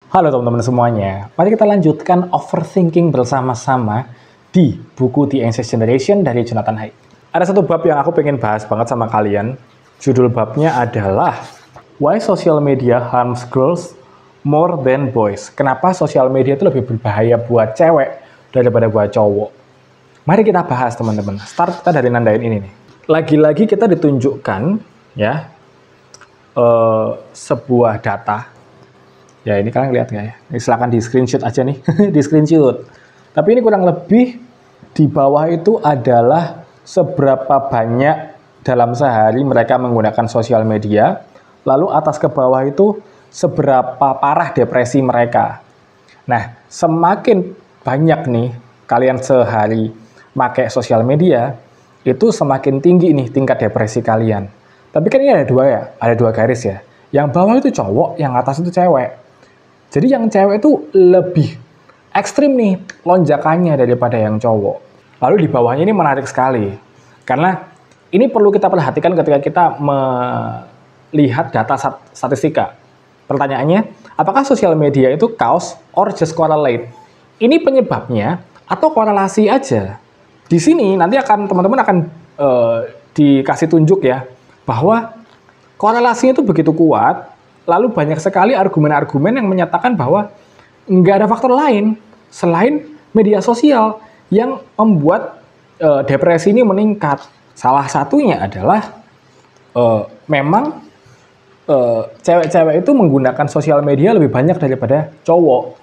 Halo teman-teman semuanya, mari kita lanjutkan overthinking bersama-sama di buku The Anxious Generation dari Jonathan Haidt. Ada satu bab yang aku pengen bahas banget sama kalian. Judul babnya adalah Why Social Media Harms Girls More Than Boys. Kenapa sosial media itu lebih berbahaya buat cewek daripada buat cowok. Mari kita bahas teman-teman. Start kita dari nandain ini nih. Lagi-lagi kita ditunjukkan ya sebuah data. Ya ini kalian lihat nggak ya? Ini silakan di screenshot aja nih, di screenshot. Tapi ini kurang lebih di bawah itu adalah seberapa banyak dalam sehari mereka menggunakan sosial media. Lalu atas ke bawah itu seberapa parah depresi mereka. Nah, semakin banyak nih kalian sehari pakai sosial media, itu semakin tinggi nih tingkat depresi kalian. Tapi kan ini ada dua garis ya. Yang bawah itu cowok, yang atas itu cewek. Jadi yang cewek itu lebih ekstrim nih lonjakannya daripada yang cowok. Lalu di bawahnya ini menarik sekali. Karena ini perlu kita perhatikan ketika kita melihat data statistika. Pertanyaannya, apakah sosial media itu cause or just correlate? Ini penyebabnya atau korelasi aja? Di sini nanti teman-teman akan dikasih tunjuk ya, bahwa korelasinya itu begitu kuat. Lalu banyak sekali argumen-argumen yang menyatakan bahwa nggak ada faktor lain selain media sosial yang membuat depresi ini meningkat. Salah satunya adalah memang cewek-cewek itu menggunakan sosial media lebih banyak daripada cowok.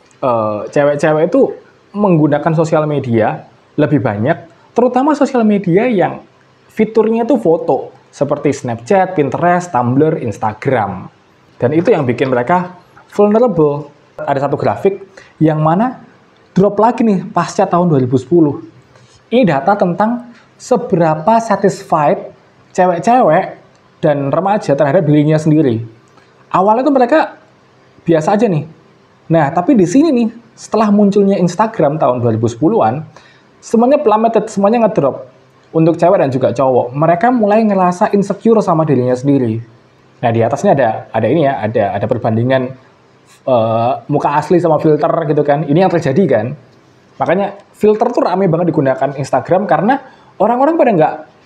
Cewek-cewek itu menggunakan sosial media lebih banyak, terutama sosial media yang fiturnya itu foto, seperti Snapchat, Pinterest, Tumblr, Instagram. Dan itu yang bikin mereka vulnerable. Ada satu grafik yang mana drop lagi nih pasca tahun 2010. Ini data tentang seberapa satisfied cewek-cewek dan remaja terhadap dirinya sendiri. Awalnya tuh mereka biasa aja nih. Nah, tapi di sini nih, setelah munculnya Instagram tahun 2010-an, semuanya plummeted, semuanya ngedrop. Untuk cewek dan juga cowok, mereka mulai ngerasa insecure sama dirinya sendiri. Nah, di atasnya ada ini ya, ada perbandingan muka asli sama filter gitu kan. Ini yang terjadi kan. Makanya filter tuh rame banget digunakan Instagram karena orang-orang pada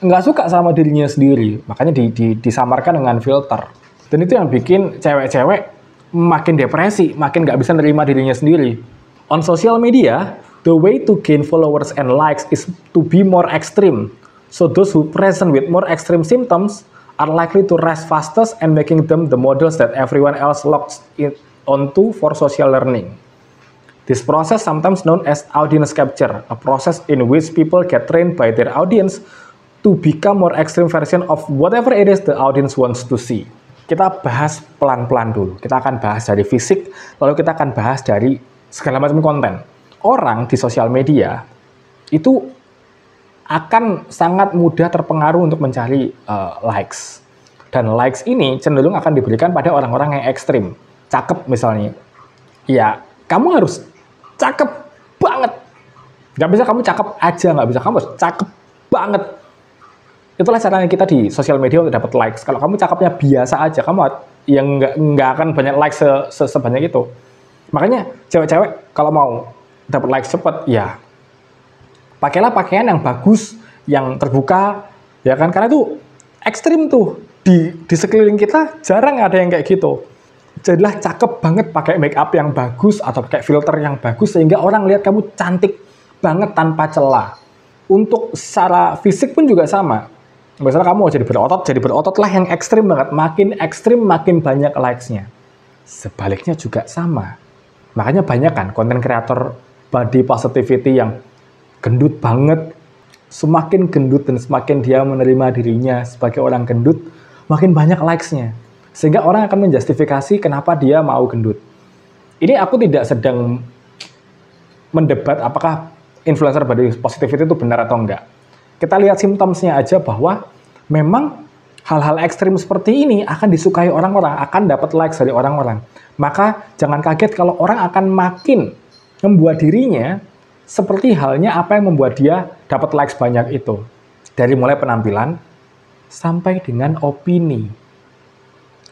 nggak suka sama dirinya sendiri. Makanya disamarkan dengan filter. Dan itu yang bikin cewek-cewek makin depresi, makin nggak bisa nerima dirinya sendiri. On social media, the way to gain followers and likes is to be more extreme. So those who present with more extreme symptoms are likely to rise fastest and making them the models that everyone else looks onto for social learning. This process, sometimes known as audience capture, a process in which people get trained by their audience to become more extreme version of whatever it is the audience wants to see. Kita bahas pelan-pelan dulu. Kita akan bahas dari fisik, lalu kita akan bahas dari segala macam konten. Orang di sosial media itu akan sangat mudah terpengaruh untuk mencari likes. Dan likes ini cenderung akan diberikan pada orang-orang yang ekstrim. Cakep misalnya. Ya, kamu harus cakep banget. Nggak bisa kamu cakep aja, nggak bisa kamu harus cakep banget. Itulah caranya kita di sosial media untuk dapat likes. Kalau kamu cakepnya biasa aja, kamu yang nggak akan banyak likes sebanyak itu. Makanya cewek-cewek kalau mau dapat likes cepet, ya pakailah pakaian yang bagus, yang terbuka, ya kan? Karena itu ekstrim tuh. Di sekeliling kita jarang ada yang kayak gitu. Jadilah cakep banget pakai make up yang bagus atau pakai filter yang bagus sehingga orang lihat kamu cantik banget tanpa celah. Untuk secara fisik pun juga sama. Misalnya kamu mau jadi berototlah yang ekstrim banget. Makin ekstrim, makin banyak likes-nya. Sebaliknya juga sama. Makanya banyak kan konten kreator body positivity yang gendut banget. Semakin gendut dan semakin dia menerima dirinya sebagai orang gendut, makin banyak likes-nya. Sehingga orang akan menjustifikasi kenapa dia mau gendut. Ini aku tidak sedang mendebat apakah influencer body positivity itu benar atau enggak. Kita lihat simptomnya aja bahwa memang hal-hal ekstrim seperti ini akan disukai orang-orang, akan dapat likes dari orang-orang. Maka jangan kaget kalau orang akan makin membuat dirinya seperti halnya apa yang membuat dia dapat likes banyak itu. Dari mulai penampilan sampai dengan opini.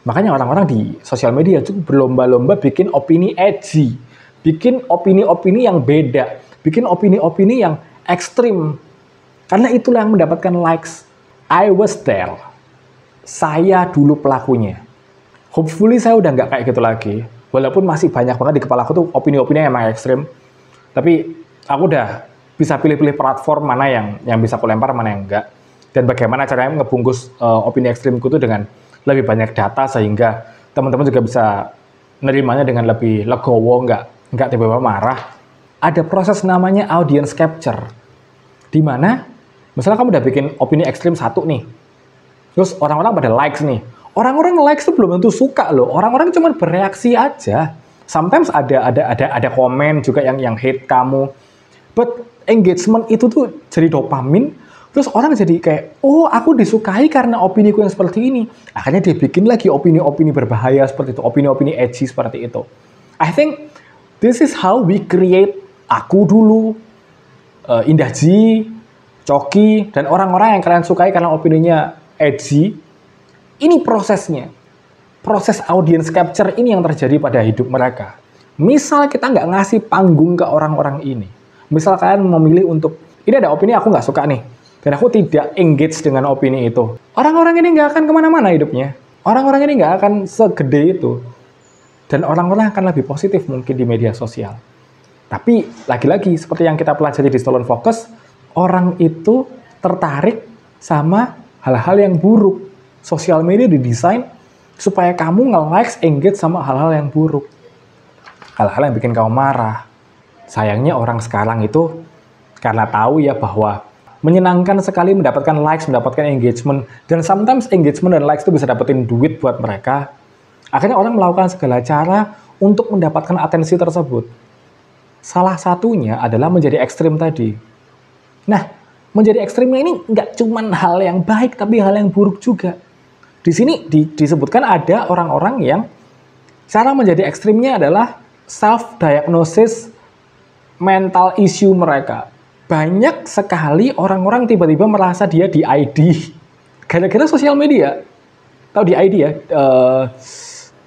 Makanya orang-orang di sosial media itu berlomba-lomba bikin opini edgy, bikin opini-opini yang beda, bikin opini-opini yang ekstrim. Karena itulah yang mendapatkan likes. I was there. Saya dulu pelakunya. Hopefully saya udah nggak kayak gitu lagi. Walaupun masih banyak banget di kepala aku tuh opini-opini yang emang ekstrim. Tapi aku udah bisa pilih-pilih platform mana yang bisa aku lempar, mana yang enggak. Dan bagaimana caranya ngebungkus opini ekstrimku tuh dengan lebih banyak data sehingga teman-teman juga bisa nerimanya dengan lebih legowo, nggak tiba-tiba marah. Ada proses namanya audience capture, di mana misalnya kamu udah bikin opini ekstrim satu nih, terus orang-orang pada likes nih. Orang-orang likes tuh belum tentu suka loh. Orang-orang cuma bereaksi aja. Sometimes ada komen juga yang hate kamu. But engagement itu tuh jadi dopamin. Terus orang jadi kayak, oh aku disukai karena opiniku yang seperti ini. Akhirnya dia bikin lagi opini-opini berbahaya seperti itu, opini-opini edgy seperti itu. I think this is how we create aku dulu, Indah Ji, Coki, dan orang-orang yang kalian sukai karena opininya edgy. Ini prosesnya. Proses audience capture ini yang terjadi pada hidup mereka. Misal kita nggak ngasih panggung ke orang-orang ini. Misal kalian memilih untuk, ini ada opini aku nggak suka nih. Dan aku tidak engage dengan opini itu. Orang-orang ini nggak akan kemana-mana hidupnya. Orang-orang ini nggak akan segede itu. Dan orang-orang akan lebih positif mungkin di media sosial. Tapi lagi-lagi seperti yang kita pelajari di Stolen Focus, orang itu tertarik sama hal-hal yang buruk. Sosial media didesain supaya kamu nge-likes, engage sama hal-hal yang buruk. Hal-hal yang bikin kamu marah. Sayangnya orang sekarang itu karena tahu ya bahwa menyenangkan sekali mendapatkan likes, mendapatkan engagement, dan sometimes engagement dan likes itu bisa dapetin duit buat mereka. Akhirnya orang melakukan segala cara untuk mendapatkan atensi tersebut. Salah satunya adalah menjadi ekstrim tadi. Nah, menjadi ekstrimnya ini nggak cuma hal yang baik, tapi hal yang buruk juga. Di sini disebutkan ada orang-orang yang cara menjadi ekstrimnya adalah self-diagnosis mental issue mereka. Banyak sekali orang-orang tiba-tiba merasa dia di ID gara-gara sosial media. Tahu di ID ya?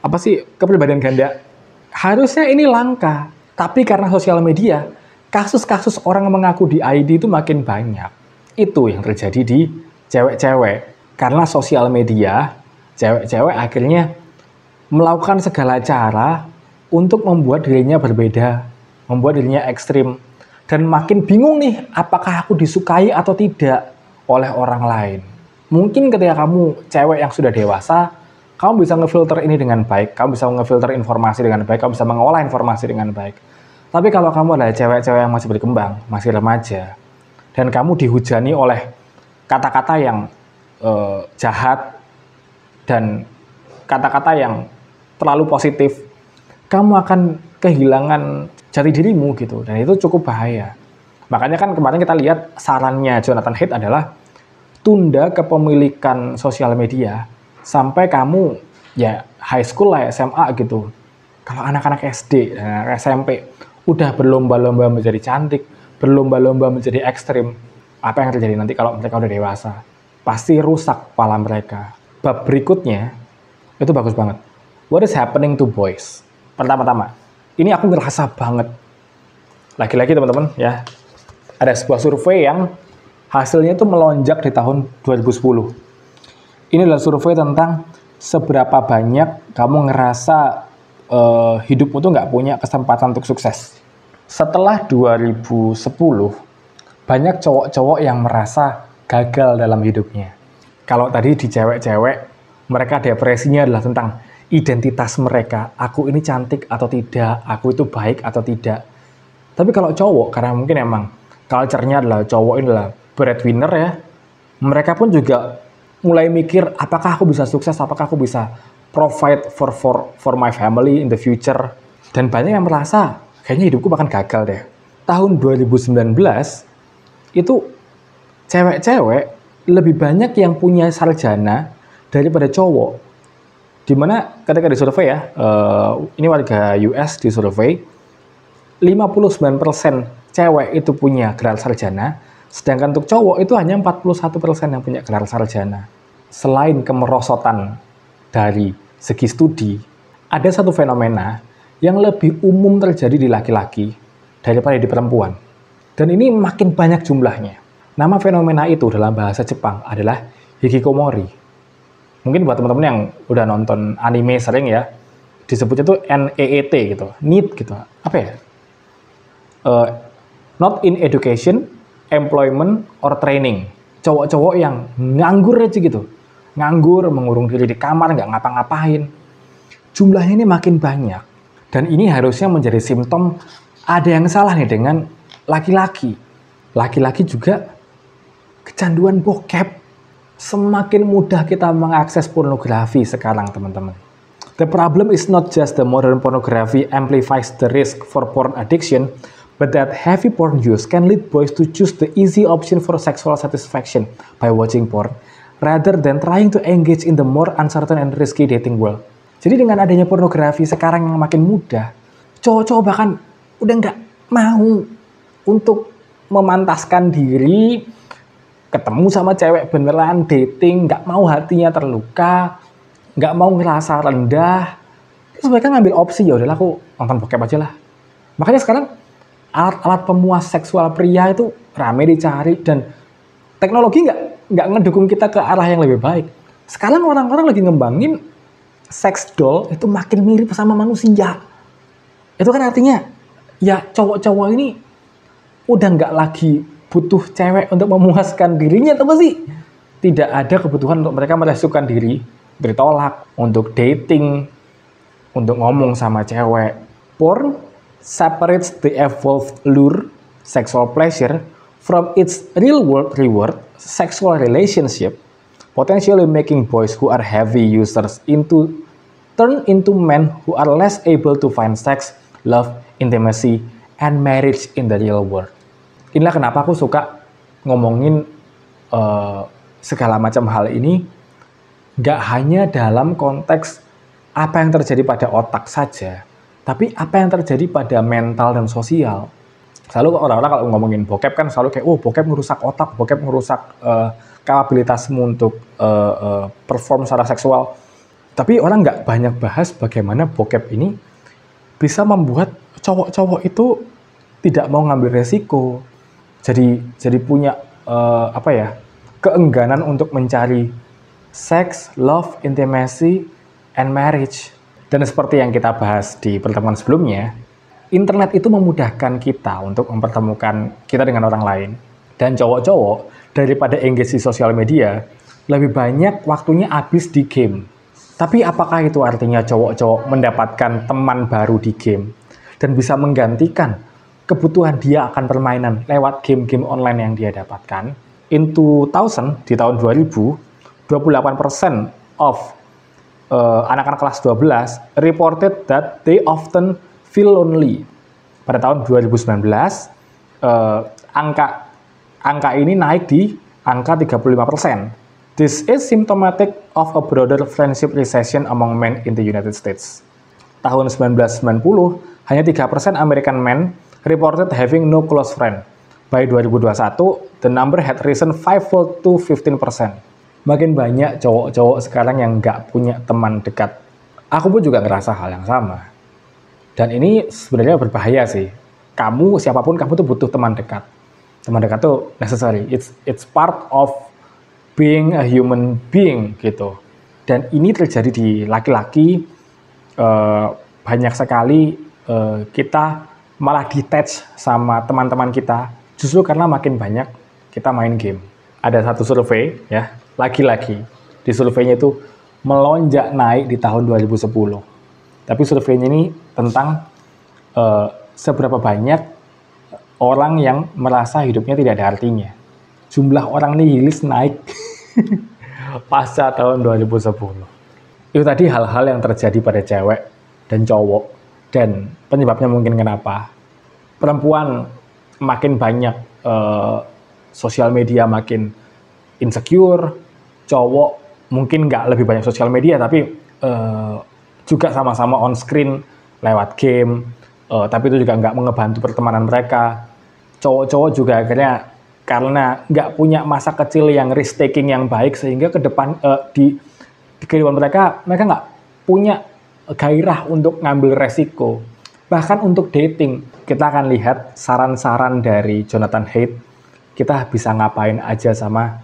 Apa sih? Kepribadian ganda. Harusnya ini langka, tapi karena sosial media, kasus-kasus orang mengaku di ID itu makin banyak. Itu yang terjadi di cewek-cewek. Karena sosial media, cewek-cewek akhirnya melakukan segala cara untuk membuat dirinya berbeda, membuat dirinya ekstrim. Dan makin bingung nih, apakah aku disukai atau tidak oleh orang lain. Mungkin ketika kamu cewek yang sudah dewasa, kamu bisa ngefilter ini dengan baik, kamu bisa ngefilter informasi dengan baik, kamu bisa mengolah informasi dengan baik. Tapi kalau kamu adalah cewek-cewek yang masih berkembang, masih remaja, dan kamu dihujani oleh kata-kata yang jahat dan kata-kata yang terlalu positif, kamu akan kehilangan jati dirimu gitu, dan itu cukup bahaya. Makanya kan kemarin kita lihat sarannya Jonathan Haidt adalah tunda kepemilikan sosial media sampai kamu ya high school lah, SMA gitu. Kalau anak-anak SD dan SMP udah berlomba-lomba menjadi cantik, berlomba-lomba menjadi ekstrim, apa yang terjadi nanti kalau mereka udah dewasa? Pasti rusak kepala mereka. Bab berikutnya itu bagus banget. What is happening to boys? Pertama-tama, ini aku ngerasa banget. Lagi-lagi teman-teman ya, ada sebuah survei yang hasilnya itu melonjak di tahun 2010. Ini adalah survei tentang seberapa banyak kamu ngerasa hidupmu tuh nggak punya kesempatan untuk sukses. Setelah 2010, banyak cowok-cowok yang merasa gagal dalam hidupnya. Kalau tadi di cewek-cewek, mereka depresinya adalah tentang identitas mereka. Aku ini cantik atau tidak, aku itu baik atau tidak. Tapi kalau cowok, karena mungkin emang culture-nya adalah cowok ini adalah breadwinner ya, mereka pun juga mulai mikir, apakah aku bisa sukses, apakah aku bisa provide for my family in the future. Dan banyak yang merasa, kayaknya hidupku bahkan gagal deh. Tahun 2019, itu cewek-cewek lebih banyak yang punya sarjana daripada cowok. Dimana ketika disurvei ya, ini warga US disurvei, 59% cewek itu punya gelar sarjana, sedangkan untuk cowok itu hanya 41% yang punya gelar sarjana. Selain kemerosotan dari segi studi, ada satu fenomena yang lebih umum terjadi di laki-laki daripada di perempuan. Dan ini makin banyak jumlahnya. Nama fenomena itu dalam bahasa Jepang adalah hikikomori. Mungkin buat teman-teman yang udah nonton anime sering ya, disebutnya tuh NEET gitu, NEET gitu. Apa ya? Not in education, employment, or training. Cowok-cowok yang nganggur aja gitu. Nganggur, mengurung diri di kamar, nggak ngapa-ngapain. Jumlahnya ini makin banyak. Dan ini harusnya menjadi simptom ada yang salah nih dengan laki-laki. Laki-laki juga kecanduan bokep. Semakin mudah kita mengakses pornografi sekarang, teman-teman. The problem is not just the modern pornography amplifies the risk for porn addiction, but that heavy porn use can lead boys to choose the easy option for sexual satisfaction by watching porn, rather than trying to engage in the more uncertain and risky dating world. Jadi dengan adanya pornografi sekarang yang makin mudah, cowok-cowok bahkan udah nggak mau untuk memantaskan diri, ketemu sama cewek beneran, dating, nggak mau hatinya terluka, nggak mau ngerasa rendah. Terus mereka ngambil opsi, ya udahlah aku nonton bokep aja lah. Makanya sekarang alat-alat pemuas seksual pria itu rame dicari dan teknologi nggak ngedukung kita ke arah yang lebih baik. Sekarang orang-orang lagi ngembangin sex doll itu makin mirip sama manusia. Itu kan artinya ya cowok-cowok ini udah nggak lagi butuh cewek untuk memuaskan dirinya, atau sih? Tidak ada kebutuhan untuk mereka merasukan diri, bertolak, untuk dating, untuk ngomong sama cewek. Porn separates the evolved lure, sexual pleasure, from its real-world reward, sexual relationship, potentially making boys who are heavy users turn into men who are less able to find sex, love, intimacy, and marriage in the real world. Inilah kenapa aku suka ngomongin segala macam hal ini, nggak hanya dalam konteks apa yang terjadi pada otak saja, tapi apa yang terjadi pada mental dan sosial. Selalu orang-orang kalau ngomongin bokep kan selalu kayak, oh bokep merusak otak, bokep merusak kapabilitasmu untuk perform secara seksual. Tapi orang nggak banyak bahas bagaimana bokep ini bisa membuat cowok-cowok itu tidak mau ngambil resiko. Jadi punya keengganan untuk mencari sex, love, intimacy, and marriage. Dan seperti yang kita bahas di pertemuan sebelumnya, internet itu memudahkan kita untuk mempertemukan kita dengan orang lain. Dan cowok-cowok daripada engage di sosial media, lebih banyak waktunya habis di game. Tapi apakah itu artinya cowok-cowok mendapatkan teman baru di game dan bisa menggantikan kebutuhan dia akan permainan lewat game-game online yang dia dapatkan? In 2000, di tahun 2000, 28% of anak-anak kelas 12 reported that they often feel lonely. Pada tahun 2019, angka ini naik di angka 35%. This is symptomatic of a broader friendship recession among men in the United States. Tahun 1990, hanya 3% American men reported having no close friend. By 2021, the number had risen 5-fold to 15%. Makin banyak cowok-cowok sekarang yang nggak punya teman dekat. Aku pun juga ngerasa hal yang sama. Dan ini sebenarnya berbahaya sih. Kamu, siapapun kamu tuh butuh teman dekat. Teman dekat tuh necessary. It's part of being a human being gitu. Dan ini terjadi di laki-laki. Banyak sekali kita malah detach sama teman-teman kita justru karena makin banyak kita main game. Ada satu survei ya, laki-laki di surveinya itu melonjak naik di tahun 2010. Tapi surveinya ini tentang seberapa banyak orang yang merasa hidupnya tidak ada artinya. Jumlah orang nihilis naik pasca tahun 2010. Itu tadi hal-hal yang terjadi pada cewek dan cowok. Dan penyebabnya mungkin kenapa perempuan makin banyak sosial media makin insecure, cowok mungkin nggak lebih banyak sosial media tapi juga sama-sama on screen lewat game, tapi itu juga nggak mengebantu pertemanan mereka. Cowok-cowok juga akhirnya karena nggak punya masa kecil yang risk taking yang baik sehingga ke depan di kehidupan mereka punya gairah untuk ngambil resiko. Bahkan untuk dating, kita akan lihat saran-saran dari Jonathan Haidt, kita bisa ngapain aja sama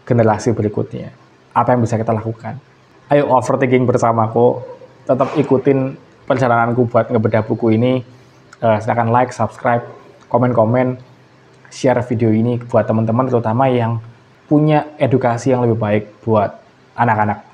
generasi berikutnya. Apa yang bisa kita lakukan? Ayo overthinking bersamaku, tetap ikutin perjalananku buat ngebedah buku ini. Silakan like, subscribe, komen-komen, share video ini buat teman-teman terutama yang punya edukasi yang lebih baik buat anak-anak.